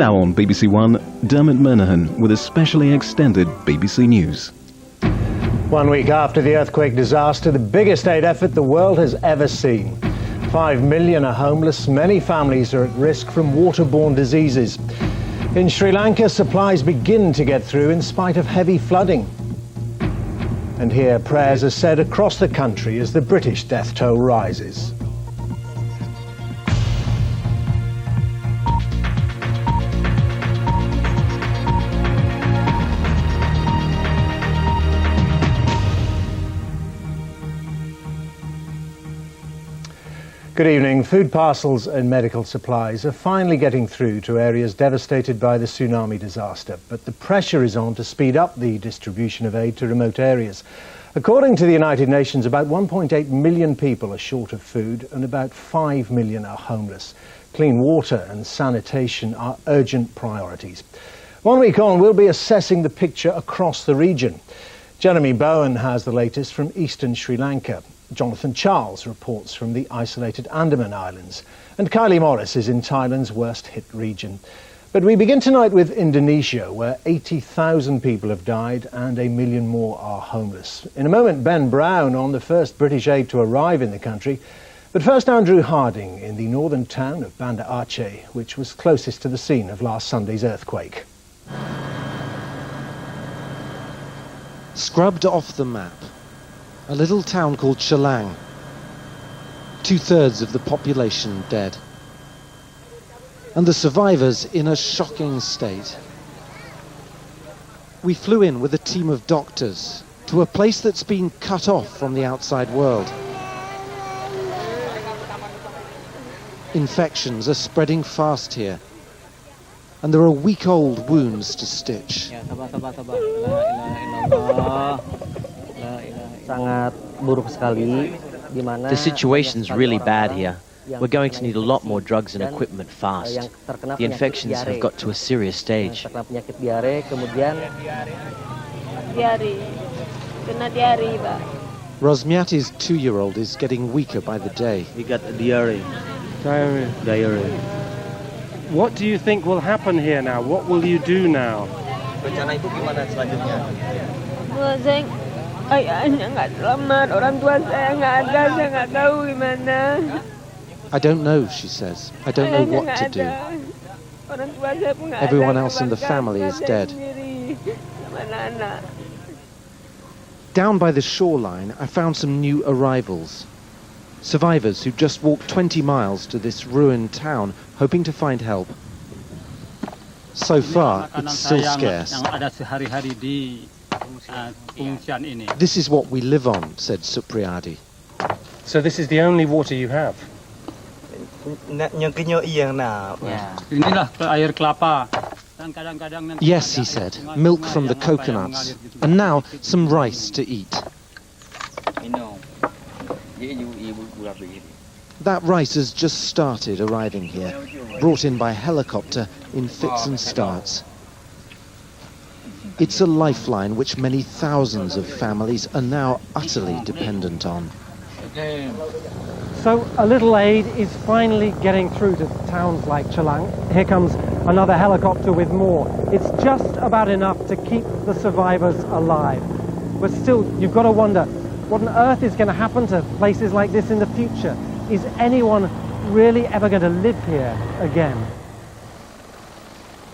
Now on BBC One, Dermot Menahan with a specially extended BBC News. 1 week after the earthquake disaster, the biggest aid effort the world has ever seen. 5 million are homeless. Many families are at risk from waterborne diseases. In Sri Lanka, supplies begin to get through in spite of heavy flooding. And here, prayers are said across the country as the British death toll rises. Good evening. Food parcels and medical supplies are finally getting through to areas devastated by the tsunami disaster, but the pressure is on to speed up the distribution of aid to remote areas. According to the United Nations, about 1.8 million people are short of food and about 5 million are homeless. Clean water and sanitation are urgent priorities. 1 week on, we'll be assessing the picture across the region. Jeremy Bowen has the latest from eastern Sri Lanka. Jonathan Charles reports from the isolated Andaman Islands. And Kylie Morris is in Thailand's worst-hit region. But we begin tonight with Indonesia, where 80,000 people have died and 1 million more are homeless. In a moment, Ben Brown on the first British aid to arrive in the country. But first, Andrew Harding in the northern town of Banda Aceh, which was closest to the scene of last Sunday's earthquake. Scrubbed off the map, a little town called Chalang. 2/3 of the population dead. And the survivors in a shocking state. We flew in with a team of doctors to a place that's been cut off from the outside world. Infections are spreading fast here, and there are week-old wounds to stitch. The situation's really bad here. We're going to need a lot more drugs and equipment fast. The infections have got to a serious stage. Rosmiati's 2-year-old is getting weaker by the day. He got diarrhea. Diarrhea. What do you think will happen here now? What will you do now? Rencana ibu gimana selanjutnya? I don't know, she says. I don't know what to do. Everyone else in the family is dead. Down by the shoreline, I found some new arrivals. Survivors who just walked 20 miles to this ruined town, hoping to find help. So far, it's still scarce. This is what we live on, said Supriyadi. So this is the only water you have? Yes, he said, milk from the coconuts, and now some rice to eat. That rice has just started arriving here, brought in by helicopter in fits and starts. It's a lifeline which many thousands of families are now utterly dependent on. So a little aid is finally getting through to towns like Chalang. Here comes another helicopter with more. It's just about enough to keep the survivors alive. But still, you've got to wonder, what on earth is going to happen to places like this in the future? Is anyone really ever going to live here again?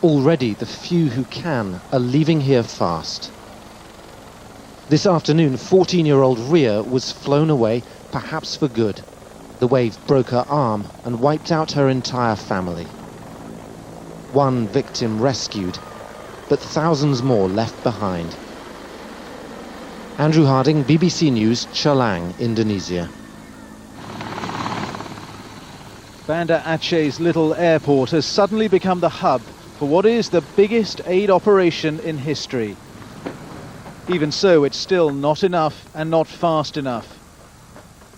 Already, the few who can are leaving here fast. This afternoon, 14-year-old Ria was flown away, perhaps for good. The wave broke her arm and wiped out her entire family. One victim rescued, but thousands more left behind. Andrew Harding, BBC News, Chalang, Indonesia. Banda Aceh's little airport has suddenly become the hub for what is the biggest aid operation in history. Even so, it's still not enough and not fast enough.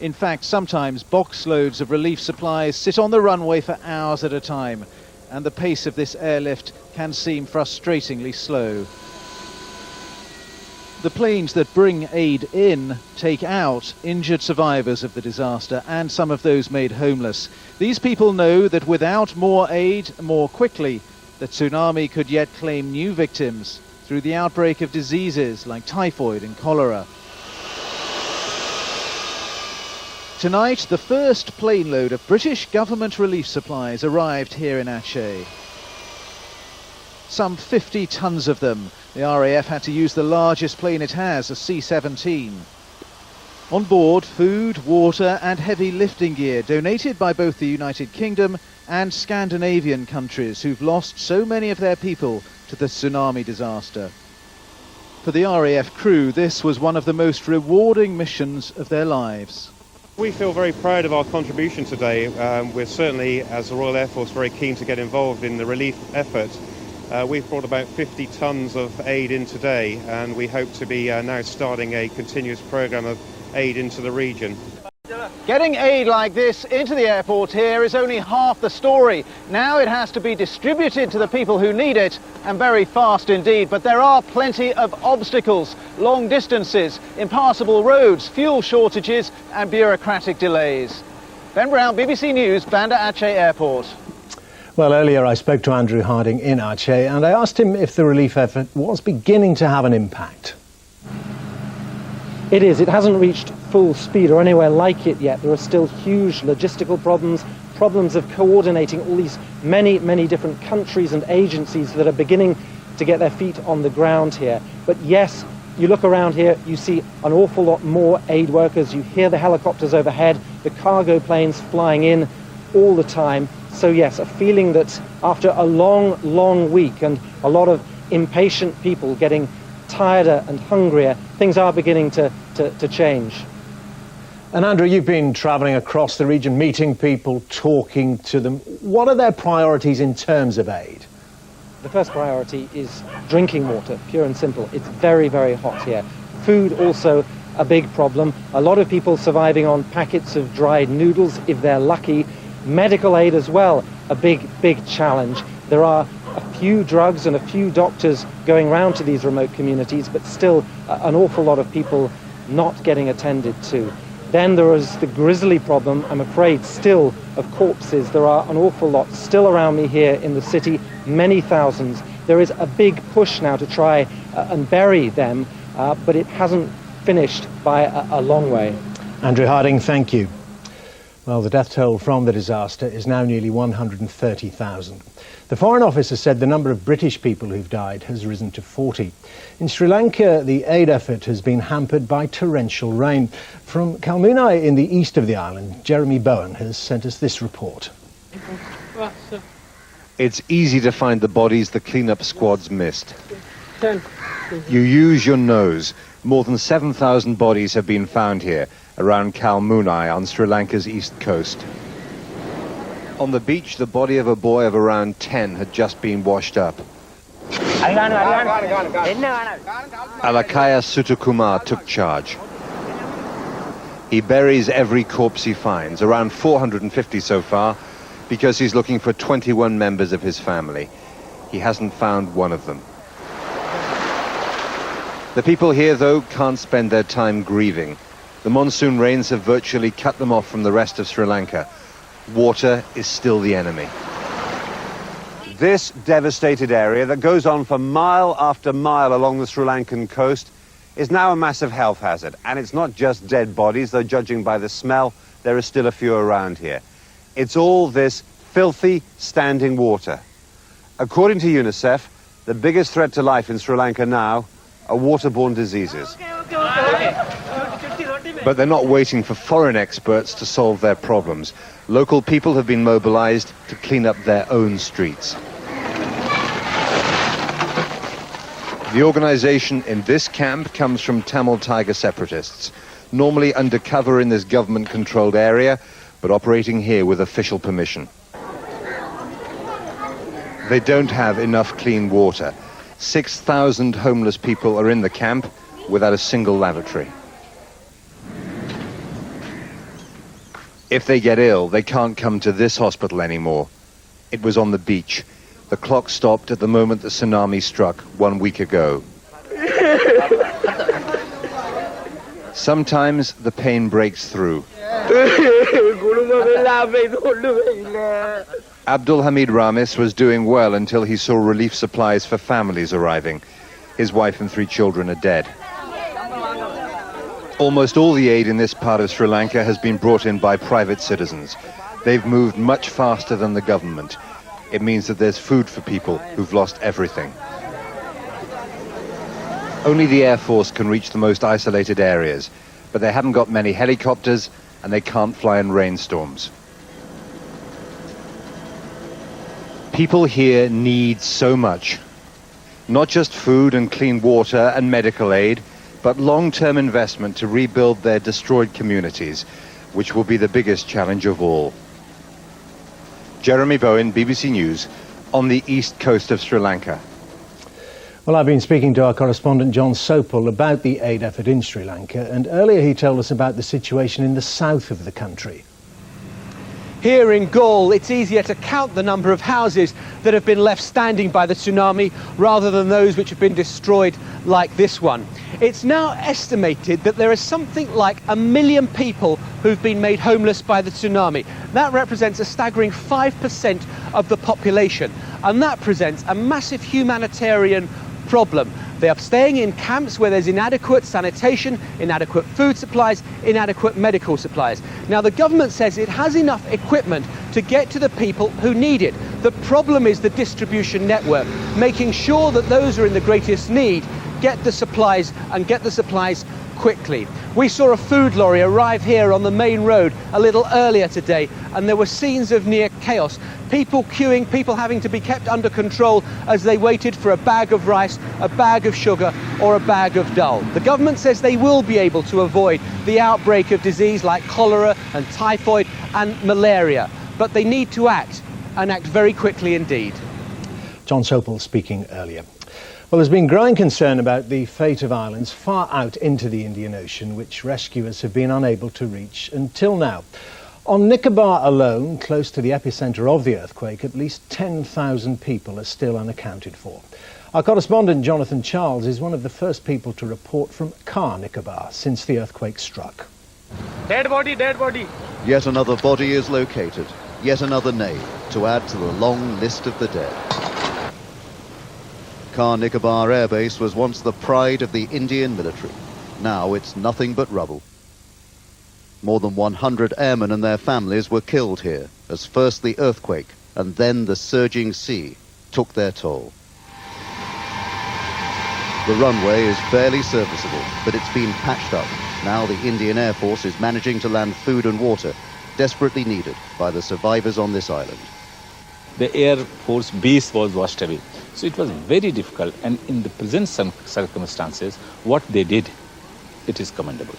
In fact, sometimes box loads of relief supplies sit on the runway for hours at a time, and the pace of this airlift can seem frustratingly slow. The planes that bring aid in take out injured survivors of the disaster and some of those made homeless. These people know that without more aid more quickly, the tsunami could yet claim new victims through the outbreak of diseases like typhoid and cholera. Tonight, the first plane load of British government relief supplies arrived here in Aceh. Some 50 tons of them. The RAF had to use the largest plane it has, a C-17. On board, food, water and heavy lifting gear donated by both the United Kingdom and Scandinavian countries who've lost so many of their people to the tsunami disaster. For the RAF crew, this was one of the most rewarding missions of their lives. We feel very proud of our contribution today. We're certainly, as the Royal Air Force, very keen to get involved in the relief effort. We've brought about 50 tons of aid in today, and we hope to be now starting a continuous programme of aid into the region. Getting aid like this into the airport here is only half the story. Now it has to be distributed to the people who need it, and very fast indeed. But there are plenty of obstacles: long distances, impassable roads, fuel shortages and bureaucratic delays. Ben Brown, BBC News, Banda Aceh Airport. Well, earlier I spoke to Andrew Harding in Aceh and I asked him if the relief effort was beginning to have an impact. It is. It hasn't reached full speed or anywhere like it yet. There are still huge logistical problems of coordinating all these many different countries and agencies that are beginning to get their feet on the ground here. But yes, you look around here, you see an awful lot more aid workers. You hear the helicopters overhead, the cargo planes flying in all the time. So yes, a feeling that after a long week and a lot of impatient people getting tireder and hungrier, things are beginning to change. And Andrew, you've been travelling across the region, meeting people, talking to them. What are their priorities in terms of aid? The first priority is drinking water, pure and simple. It's very hot here. Food also a big problem. A lot of people surviving on packets of dried noodles if they're lucky. Medical aid as well, a big challenge. There are a few drugs and a few doctors going round to these remote communities, but still an awful lot of people not getting attended to. Then there is the grisly problem, I'm afraid, still of corpses. There are an awful lot still around me here in the city, many thousands. There is a big push now to try and bury them, but it hasn't finished by a long way. Andrew Harding, thank you. Well, the death toll from the disaster is now nearly 130,000. The Foreign Office has said the number of British people who've died has risen to 40. In Sri Lanka, the aid effort has been hampered by torrential rain. From Kalmunai in the east of the island, Jeremy Bowen has sent us this report. It's easy to find the bodies the cleanup squads missed. You use your nose. More than 7,000 bodies have been found here, around Kalmunai on Sri Lanka's east coast. On the beach, the body of a boy of around 10 had just been washed up. Alakaya Sutakumar took charge. He buries every corpse he finds, around 450 so far, because he's looking for 21 members of his family. He hasn't found one of them. The people here, though, can't spend their time grieving. The monsoon rains have virtually cut them off from the rest of Sri Lanka. Water is still the enemy. This devastated area that goes on for mile after mile along the Sri Lankan coast is now a massive health hazard. And it's not just dead bodies, though judging by the smell, there are still a few around here. It's all this filthy standing water. According to UNICEF, the biggest threat to life in Sri Lanka now are waterborne diseases. But they're not waiting for foreign experts to solve their problems. Local people have been mobilized to clean up their own streets. The organization in this camp comes from Tamil Tiger separatists, normally undercover in this government-controlled area, but operating here with official permission. They don't have enough clean water. 6,000 homeless people are in the camp without a single lavatory. If they get ill, they can't come to this hospital anymore. It was on the beach. The clock stopped at the moment the tsunami struck 1 week ago. Sometimes the pain breaks through. Abdul Hamid Ramis was doing well until he saw relief supplies for families arriving. His wife and 3 children are dead. Almost all the aid in this part of Sri Lanka has been brought in by private citizens. They've moved much faster than the government. It means that there's food for people who've lost everything. Only the Air Force can reach the most isolated areas, but they haven't got many helicopters and they can't fly in rainstorms. People here need so much. Not just food and clean water and medical aid, but long-term investment to rebuild their destroyed communities, which will be the biggest challenge of all. Jeremy Bowen, BBC News, on the east coast of Sri Lanka. Well, I've been speaking to our correspondent John Sopel about the aid effort in Sri Lanka, and earlier he told us about the situation in the south of the country. Here in Galle, it's easier to count the number of houses that have been left standing by the tsunami rather than those which have been destroyed like this one. It's now estimated that there is something like 1 million people who've been made homeless by the tsunami. That represents a staggering 5% of the population, and that presents a massive humanitarian problem. They are staying in camps where there's inadequate sanitation, inadequate food supplies, inadequate medical supplies. Now, the government says it has enough equipment to get to the people who need it. The problem is the distribution network, making sure that those who are in the greatest need get the supplies and get the supplies quickly. We saw a food lorry arrive here on the main road a little earlier today, and there were scenes of near chaos. People queuing, people having to be kept under control as they waited for a bag of rice, a bag of sugar, or a bag of dal. The government says they will be able to avoid the outbreak of disease like cholera and typhoid and malaria, but they need to act, and act very quickly indeed. John Sopel speaking earlier. Well, there's been growing concern about the fate of islands far out into the Indian Ocean, which rescuers have been unable to reach until now. On Nicobar alone, close to the epicentre of the earthquake, at least 10,000 people are still unaccounted for. Our correspondent Jonathan Charles is one of the first people to report from Car Nicobar since the earthquake struck. Dead body, dead body. Yet another body is located, yet another name to add to the long list of the dead. Car Nicobar Air Base was once the pride of the Indian military. Now it's nothing but rubble. More than 100 airmen and their families were killed here, as first the earthquake and then the surging sea took their toll. The runway is barely serviceable, but it's been patched up. Now the Indian Air Force is managing to land food and water, desperately needed by the survivors on this island. The Air Force base was washed away. So it was very difficult, and in the present circumstances, what they did, it is commendable.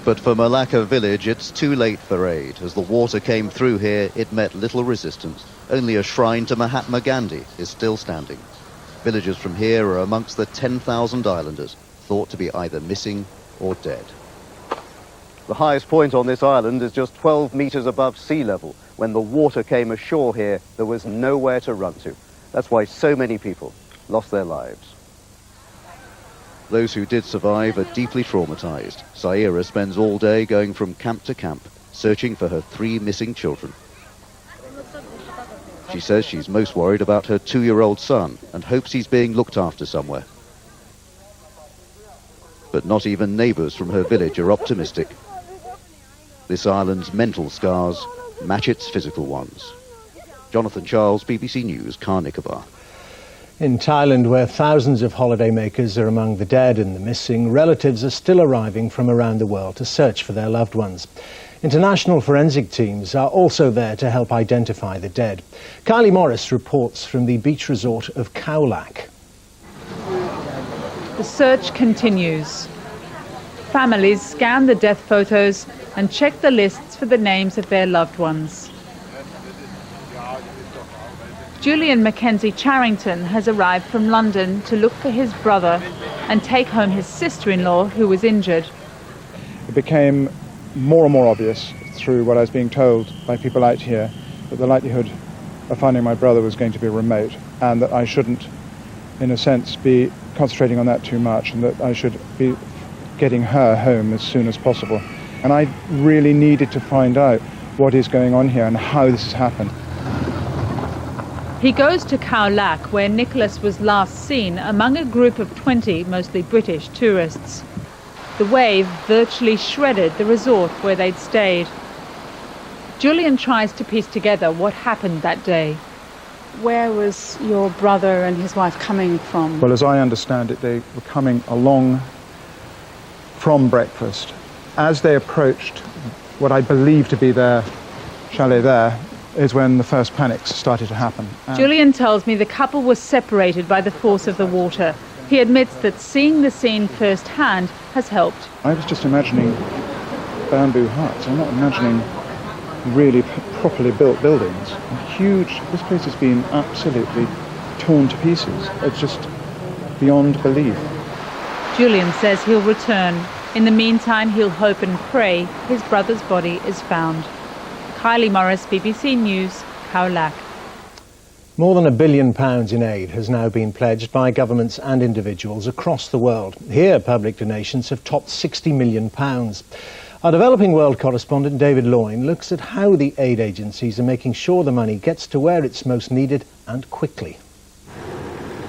But for Malacca village, it's too late for aid. As the water came through here, it met little resistance. Only a shrine to Mahatma Gandhi is still standing. Villagers from here are amongst the 10,000 islanders thought to be either missing or dead. The highest point on this island is just 12 meters above sea level. When the water came ashore here, there was nowhere to run to. That's why so many people lost their lives. Those who did survive are deeply traumatized. Saira spends all day going from camp to camp, searching for her 3 missing children. She says she's most worried about her 2-year-old son and hopes he's being looked after somewhere. But not even neighbors from her village are optimistic. This island's mental scars match its physical ones. Jonathan Charles, BBC News, Car Nicobar. In Thailand, where thousands of holidaymakers are among the dead and the missing, relatives are still arriving from around the world to search for their loved ones. International forensic teams are also there to help identify the dead. Kylie Morris reports from the beach resort of Khao Lak. The search continues. Families scan the death photos and check the lists for the names of their loved ones. Julian Mackenzie Charrington has arrived from London to look for his brother and take home his sister-in-law who was injured. It became more and more obvious through what I was being told by people out here that the likelihood of finding my brother was going to be remote, and that I shouldn't, in a sense, be concentrating on that too much, and that I should be getting her home as soon as possible. And I really needed to find out what is going on here and how this has happened. He goes to Khao Lak, where Nicholas was last seen among a group of 20, mostly British, tourists. The wave virtually shredded the resort where they'd stayed. Julian tries to piece together what happened that day. Where was your brother and his wife coming from? Well, as I understand it, they were coming along from breakfast. As they approached what I believe to be their chalet there, is when the first panics started to happen. Julian tells me the couple was separated by the force of the water. He admits that seeing the scene firsthand has helped. I was just imagining bamboo huts. I'm not imagining really properly built buildings. Huge. This place has been absolutely torn to pieces. It's just beyond belief. Julian says he'll return. In the meantime, he'll hope and pray his brother's body is found. Kylie Morris, BBC News, Khao Lak. More than £1 billion in aid has now been pledged by governments and individuals across the world. Here, public donations have topped £60 million. Our Developing World correspondent David Loyne looks at how the aid agencies are making sure the money gets to where it's most needed and quickly.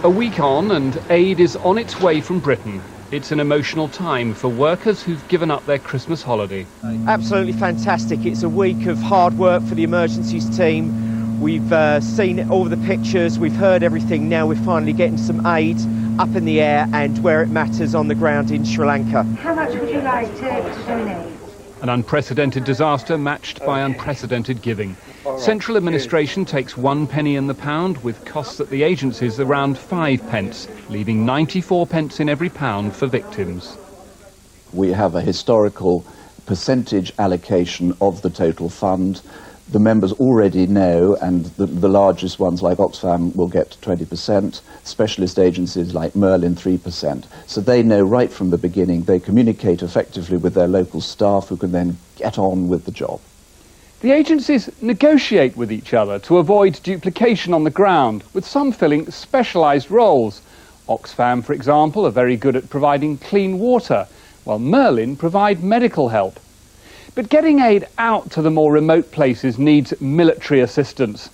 A week on and aid is on its way from Britain. It's an emotional time for workers who've given up their Christmas holiday. Absolutely fantastic. It's a week of hard work for the emergencies team. We've seen all the pictures, we've heard everything. Now we're finally getting some aid up in the air and where it matters on the ground in Sri Lanka. How much would you like to donate? An unprecedented disaster matched by unprecedented giving. Central administration takes 1 penny in the pound, with costs at the agencies around 5 pence, leaving 94 pence in every pound for victims. We have a historical percentage allocation of the total fund. The members already know, and the largest ones like Oxfam will get 20%, specialist agencies like Merlin 3%. So they know right from the beginning. They communicate effectively with their local staff who can then get on with the job. The agencies negotiate with each other to avoid duplication on the ground, with some filling specialised roles. Oxfam, for example, are very good at providing clean water, while Merlin provide medical help. But getting aid out to the more remote places needs military assistance.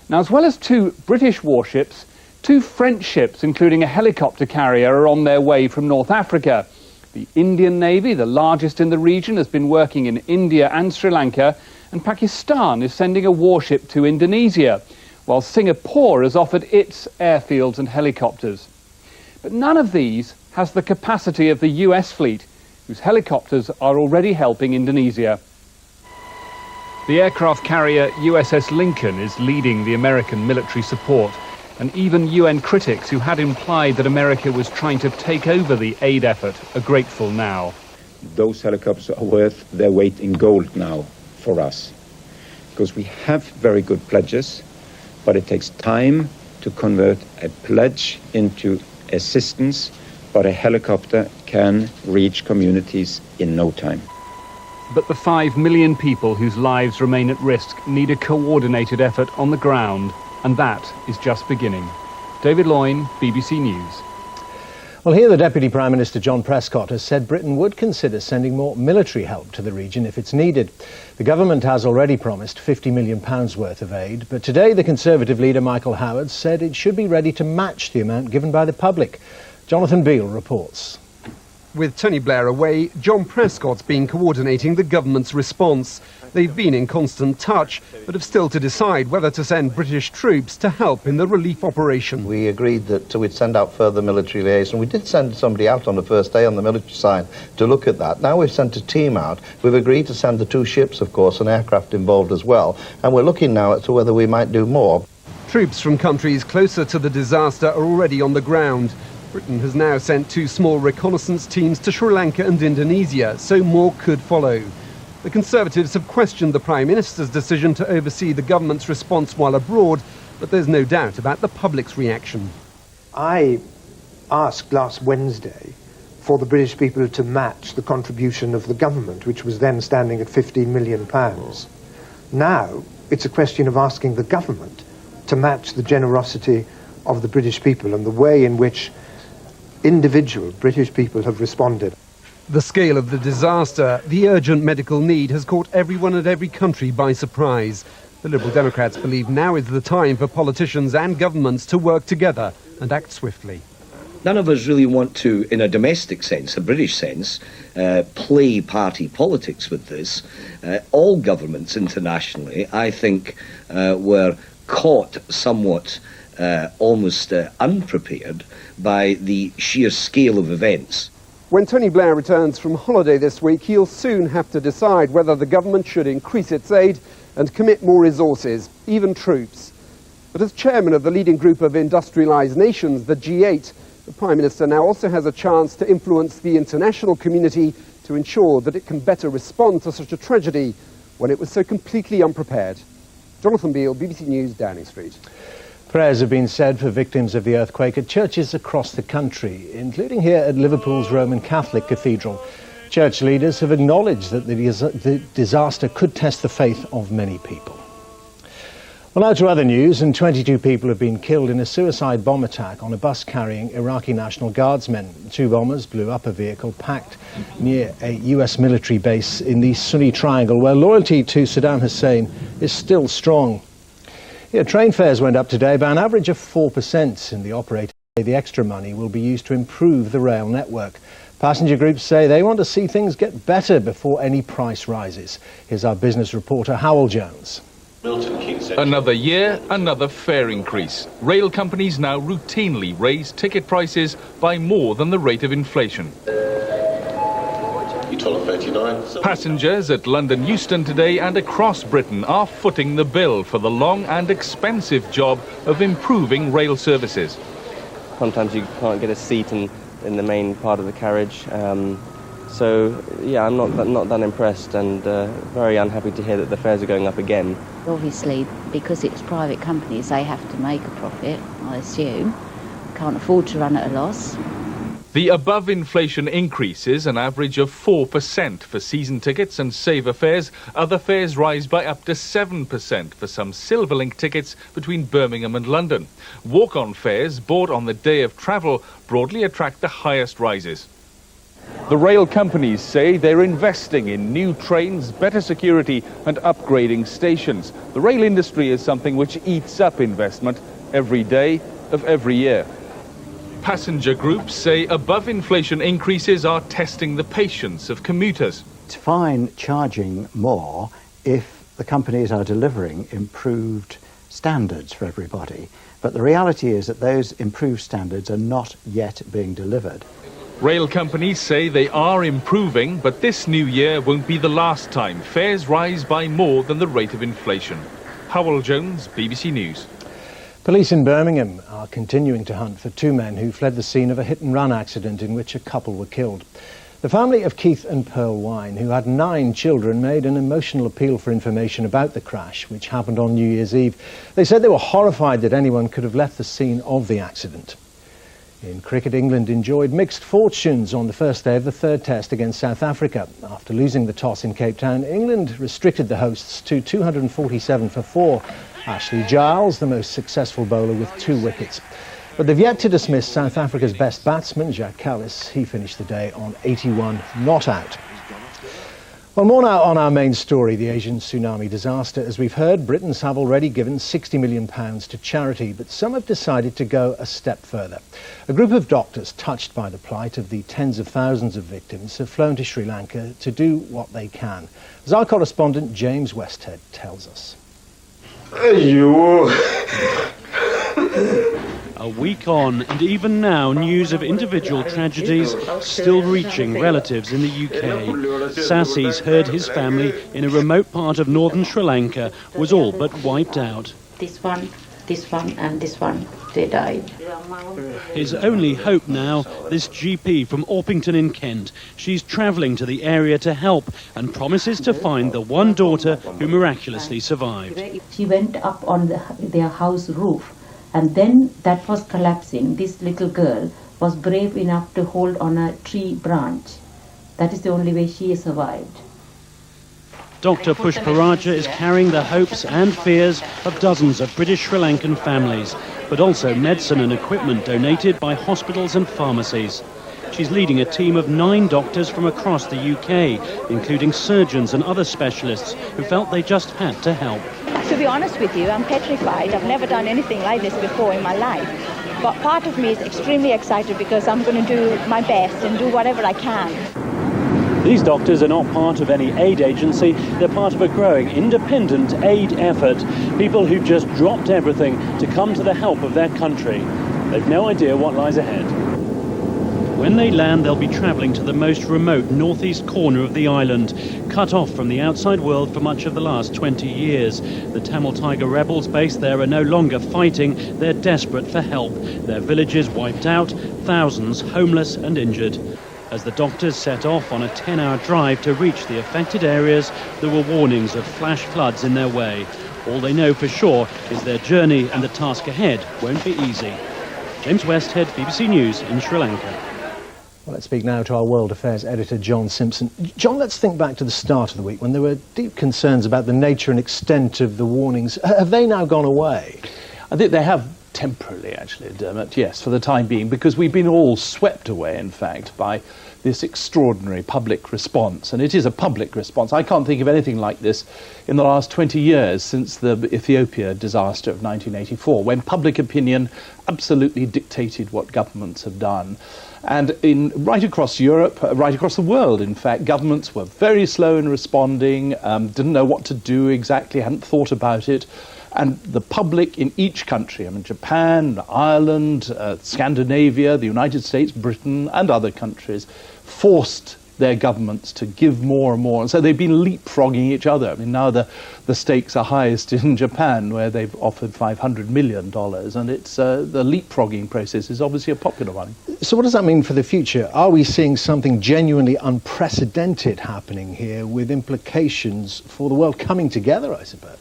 Now, as well as 2 British warships, 2 French ships, including a helicopter carrier, are on their way from North Africa. The Indian Navy, the largest in the region, has been working in India and Sri Lanka, and Pakistan is sending a warship to Indonesia, while Singapore has offered its airfields and helicopters. But none of these has the capacity of the US fleet, whose helicopters are already helping Indonesia. The aircraft carrier USS Lincoln is leading the American military support, and even UN critics who had implied that America was trying to take over the aid effort are grateful now. Those helicopters are worth their weight in gold now for us, because we have very good pledges, but it takes time to convert a pledge into assistance. But a helicopter can reach communities in no time. But the 5 million people whose lives remain at risk need a coordinated effort on the ground, and that is just beginning. David Loyne, BBC News. Well, here the Deputy Prime Minister John Prescott has said Britain would consider sending more military help to the region if it's needed. The government has already promised £50 million worth of aid, but today the Conservative leader Michael Howard said it should be ready to match the amount given by the public. Jonathan Beale reports. With Tony Blair away, John Prescott's been coordinating the government's response. They've been in constant touch, but have still to decide whether to send British troops to help in the relief operation. We agreed that we'd send out further military liaison. We did send somebody out on the first day on the military side to look at that. Now we've sent a team out. We've agreed to send the 2 ships, of course, and aircraft involved as well. And we're looking now as to whether we might do more. Troops from countries closer to the disaster are already on the ground. Britain has now sent 2 small reconnaissance teams to Sri Lanka and Indonesia, so more could follow. The Conservatives have questioned the Prime Minister's decision to oversee the government's response while abroad, but there's no doubt about the public's reaction. I asked last Wednesday for the British people to match the contribution of the government, which was then standing at £15 million. Now it's a question of asking the government to match the generosity of the British people and the way in which individual British people have responded. The scale of the disaster, the urgent medical need, has caught everyone and every country by surprise. The Liberal Democrats believe now is the time for politicians and governments to work together and act swiftly. None of us really want to, in a domestic sense, a British sense, play party politics with this. All governments internationally, I think, were caught somewhat almost unprepared by the sheer scale of events. When Tony Blair returns from holiday this week, he'll soon have to decide whether the government should increase its aid and commit more resources, even troops. But as chairman of the leading group of industrialised nations, the G8, the Prime Minister now also has a chance to influence the international community to ensure that it can better respond to such a tragedy when it was so completely unprepared. Jonathan Beale, BBC News, Downing Street. Prayers have been said for victims of the earthquake at churches across the country, including here at Liverpool's Roman Catholic Cathedral. Church leaders have acknowledged that the disaster could test the faith of many people. Well, now to other news, and 22 people have been killed in a suicide bomb attack on a bus carrying Iraqi National Guardsmen. 2 bombers blew up a vehicle packed near a US military base in the Sunni Triangle, where loyalty to Saddam Hussein is still strong. Yeah, train fares went up today by an average of 4%, and the operators say the extra money will be used to improve the rail network. Passenger groups say they want to see things get better before any price rises. Here's our business reporter, Howell Jones. Another year, another fare increase. Rail companies now routinely raise ticket prices by more than the rate of inflation. Passengers at London Euston today and across Britain are footing the bill for the long and expensive job of improving rail services. Sometimes you can't get a seat in the main part of the carriage. So, yeah, I'm not that impressed, and very unhappy to hear that the fares are going up again. Obviously, because it's private companies, they have to make a profit, I assume. Can't afford to run at a loss. The above-inflation increases an average of 4% for season tickets and saver fares. Other fares rise by up to 7% for some Silverlink tickets between Birmingham and London. Walk-on fares bought on the day of travel broadly attract the highest rises. The rail companies say they're investing in new trains, better security and upgrading stations. The rail industry is something which eats up investment every day of every year. Passenger groups say above-inflation increases are testing the patience of commuters. It's fine charging more if the companies are delivering improved standards for everybody. But the reality is that those improved standards are not yet being delivered. Rail companies say they are improving, but this new year won't be the last time fares rise by more than the rate of inflation. Howell Jones, BBC News. Police in Birmingham are continuing to hunt for 2 men who fled the scene of a hit-and-run accident in which a couple were killed. The family of Keith and Pearl Wine, who had 9 children, made an emotional appeal for information about the crash, which happened on New Year's Eve. They said they were horrified that anyone could have left the scene of the accident. In cricket, England enjoyed mixed fortunes on the first day of the 3rd Test against South Africa. After losing the toss in Cape Town, England restricted the hosts to 247 for 4. Ashley Giles, the most successful bowler, with 2 wickets. But they've yet to dismiss South Africa's best batsman, Jacques Kallis. He finished the day on 81 not out. Well, more now on our main story, the Asian tsunami disaster. As we've heard, Britons have already given £60 million to charity, but some have decided to go a step further. A group of doctors touched by the plight of the tens of thousands of victims have flown to Sri Lanka to do what they can. As our correspondent James Westhead tells us. A week on, and even now, news of individual tragedies still reaching relatives in the UK. Sassi's heard his family in a remote part of northern Sri Lanka was all but wiped out. This one, and this one, they died. His only hope now, this GP from Orpington in Kent. She's travelling to the area to help and promises to find the one daughter who miraculously survived. She went up on their house roof, and then that was collapsing. This little girl was brave enough to hold on a tree branch. That is the only way she survived. Dr. Pushparaja is carrying the hopes and fears of dozens of British Sri Lankan families, but also medicine and equipment donated by hospitals and pharmacies. She's leading a team of 9 doctors from across the UK, including surgeons and other specialists who felt they just had to help. To be honest with you, I'm petrified. I've never done anything like this before in my life. But part of me is extremely excited because I'm going to do my best and do whatever I can. These doctors are not part of any aid agency. They're part of a growing independent aid effort. People who've just dropped everything to come to the help of their country. They've no idea what lies ahead. When they land, they'll be travelling to the most remote northeast corner of the island, cut off from the outside world for much of the last 20 years. The Tamil Tiger rebels based there are no longer fighting. They're desperate for help. Their villages wiped out, thousands homeless and injured. As the doctors set off on a 10-hour drive to reach the affected areas, there were warnings of flash floods in their way. All they know for sure is their journey and the task ahead won't be easy. James Westhead, BBC News in Sri Lanka. Well, let's speak now to our World Affairs editor, John Simpson. John, let's think back to the start of the week when there were deep concerns about the nature and extent of the warnings. Have they now gone away? I think they have temporarily, actually, Dermot, yes, for the time being, because we've been all swept away, in fact, by this extraordinary public response. And it is a public response. I can't think of anything like this in the last 20 years since the Ethiopia disaster of 1984, when public opinion absolutely dictated what governments have done. And right across Europe, right across the world, in fact, governments were very slow in responding, didn't know what to do exactly, hadn't thought about it. And the public in each country, I mean, Japan, Ireland, Scandinavia, the United States, Britain, and other countries, forced their governments to give more and more. And so they've been leapfrogging each other. I mean, now the stakes are highest in Japan, where they've offered $500 million. And it's the leapfrogging process is obviously a popular one. So what does that mean for the future? Are we seeing something genuinely unprecedented happening here with implications for the world coming together, I suppose?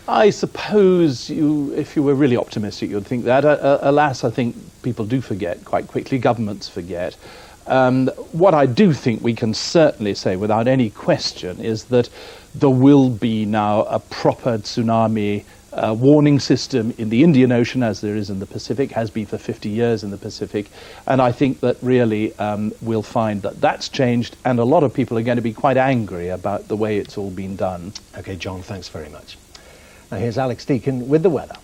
I suppose if you were really optimistic, you'd think that. Alas, I think people do forget quite quickly. Governments forget. What I do think we can certainly say without any question is that there will be now a proper tsunami warning system in the Indian Ocean, as there is in the Pacific, has been for 50 years in the Pacific. And I think that really we'll find that that's changed, and a lot of people are going to be quite angry about the way it's all been done. OK, John, thanks very much. Now here's Alex Deakin with the weather.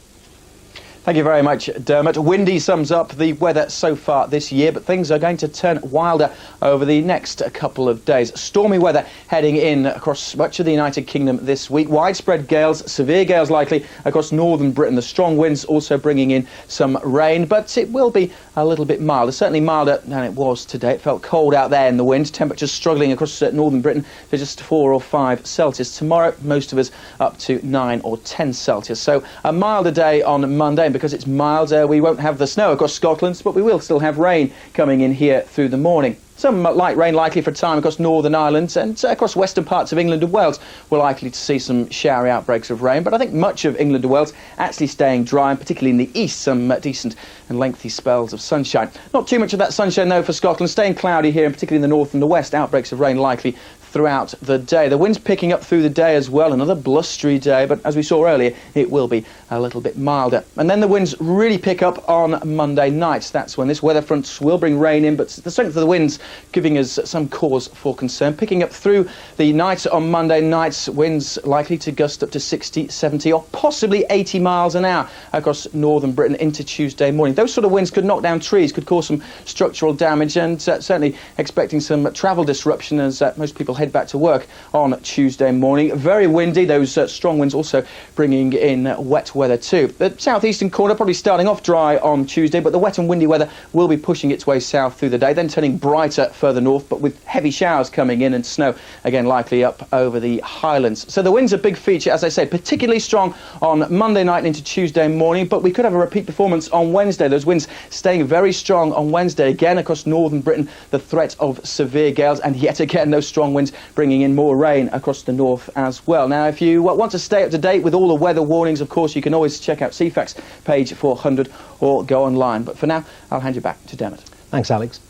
Thank you very much, Dermot. Windy sums up the weather so far this year, but things are going to turn wilder over the next couple of days. Stormy weather heading in across much of the United Kingdom this week. Widespread gales, severe gales likely across northern Britain. The strong winds also bringing in some rain, but it will be a little bit milder. Certainly milder than it was today. It felt cold out there in the wind. Temperatures struggling across northern Britain for just 4 or 5 Celsius. Tomorrow, most of us up to 9 or 10 Celsius. So a milder day on Monday. Because it's mild, we won't have the snow across Scotland, but we will still have rain coming in here through the morning. Some light rain likely for a time across Northern Ireland and across western parts of England and Wales. We're likely to see some showery outbreaks of rain, but I think much of England and Wales actually staying dry, and particularly in the east, some decent and lengthy spells of sunshine. Not too much of that sunshine, though, for Scotland. Staying cloudy here, and particularly in the north and the west, outbreaks of rain likely throughout the day. The wind's picking up through the day as well, another blustery day, but as we saw earlier, it will be a little bit milder. And then the winds really pick up on Monday night. That's when this weather front will bring rain in, but the strength of the winds giving us some cause for concern. Picking up through the night on Monday nights, winds likely to gust up to 60, 70 or possibly 80 miles an hour across northern Britain into Tuesday morning. Those sort of winds could knock down trees, could cause some structural damage, and certainly expecting some travel disruption as most people head back to work on Tuesday morning. Very windy, those strong winds also bringing in wet weather too. The southeastern corner probably starting off dry on Tuesday, but the wet and windy weather will be pushing its way south through the day, then turning brighter further north, but with heavy showers coming in and snow again likely up over the highlands. So the wind's a big feature, as I say, particularly strong on Monday night into Tuesday morning, but we could have a repeat performance on Wednesday. Those winds staying very strong on Wednesday again across northern Britain. The threat of severe gales, and yet again those strong winds bringing in more rain across the north as well. Now, if you want to stay up to date with all the weather warnings, of course, you can always check out CFAX page 400 or go online. But for now, I'll hand you back to Dermot. Thanks, Alex.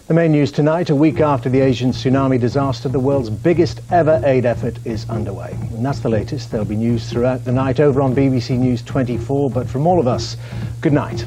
The main news tonight, a week after the Asian tsunami disaster, the world's biggest ever aid effort is underway. And that's the latest. There'll be news throughout the night over on BBC News 24. But from all of us, good night.